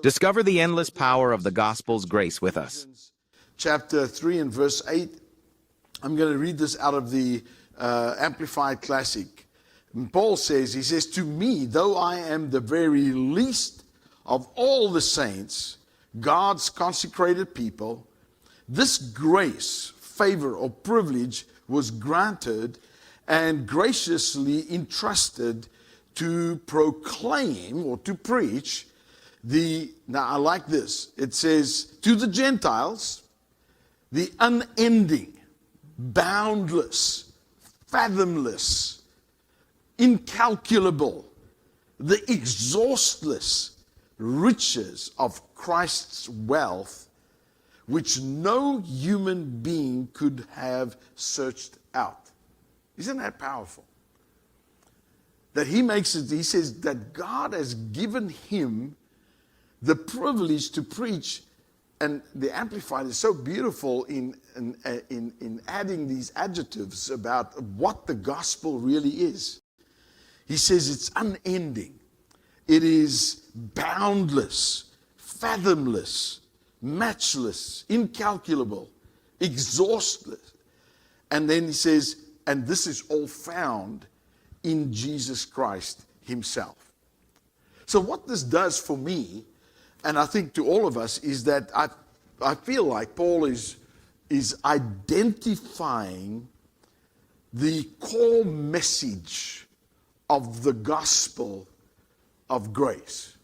Discover the endless power of the gospel's grace with us. Chapter 3 and verse 8. I'm going to read this out of the Amplified Classic. And Paul says, he says, "To me, though I am the very least of all the saints, God's consecrated people, this grace, favor, or privilege was granted and graciously entrusted to proclaim or to preach now I like this, it says, to the Gentiles, the unending, boundless, fathomless, incalculable, the exhaustless riches of Christ's wealth, which no human being could have searched out." Isn't that powerful? That he makes it, he says that God has given him the privilege to preach, and the Amplified is so beautiful in adding these adjectives about what the gospel really is. He says it's unending. It is boundless, fathomless, matchless, incalculable, exhaustless. And then he says, and this is all found in Jesus Christ himself. So what this does for me, and I think to all of us, is that I feel like Paul is identifying the core message of the gospel of grace.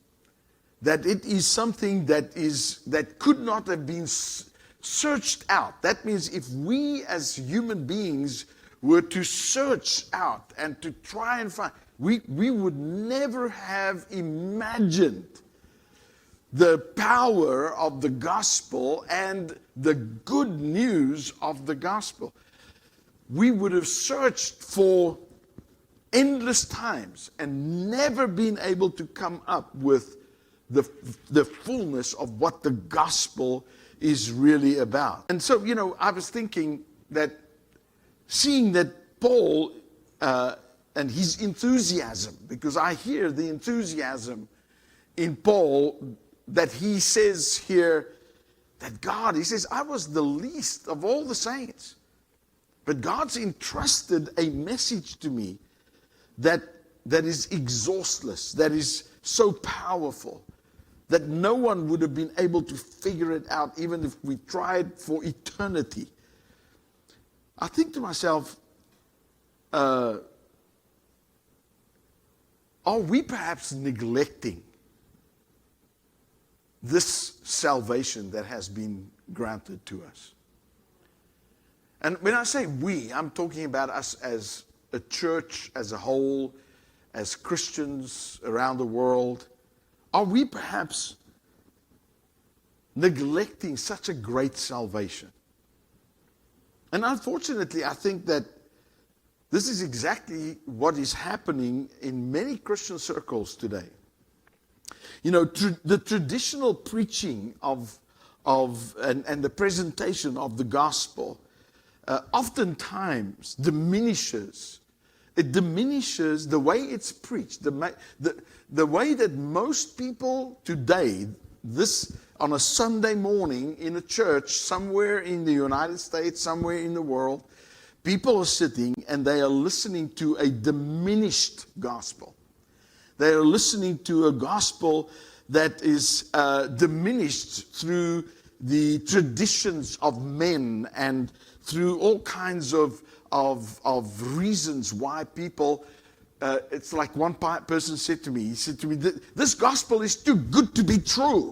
That it is something that could not have been searched out. That means if we as human beings were to search out and to try and find, we would never have imagined the power of the gospel and the good news of the gospel. We would have searched for endless times and never been able to come up with the fullness of what the gospel is really about. And so, I was thinking that seeing that Paul and his enthusiasm, because I hear the enthusiasm in Paul that he says here that God, he says, I was the least of all the saints, but God's entrusted a message to me that is exhaustless, that is so powerful, that no one would have been able to figure it out, even if we tried for eternity. I think to myself, are we perhaps neglecting this salvation that has been granted to us? And when I say we, I'm talking about us as a church as a whole, as Christians around the world. Are we perhaps neglecting such a great salvation? And unfortunately, I think that this is exactly what is happening in many Christian circles today. The traditional preaching and the presentation of the gospel oftentimes diminishes. It diminishes the way it's preached, the way that most people today, on a Sunday morning in a church somewhere in the United States, somewhere in the world, people are sitting and they are listening to a diminished gospel. They are listening to a gospel that is diminished through the traditions of men and through all kinds of reasons why people, it's like one person said to me, he said to me, this gospel is too good to be true.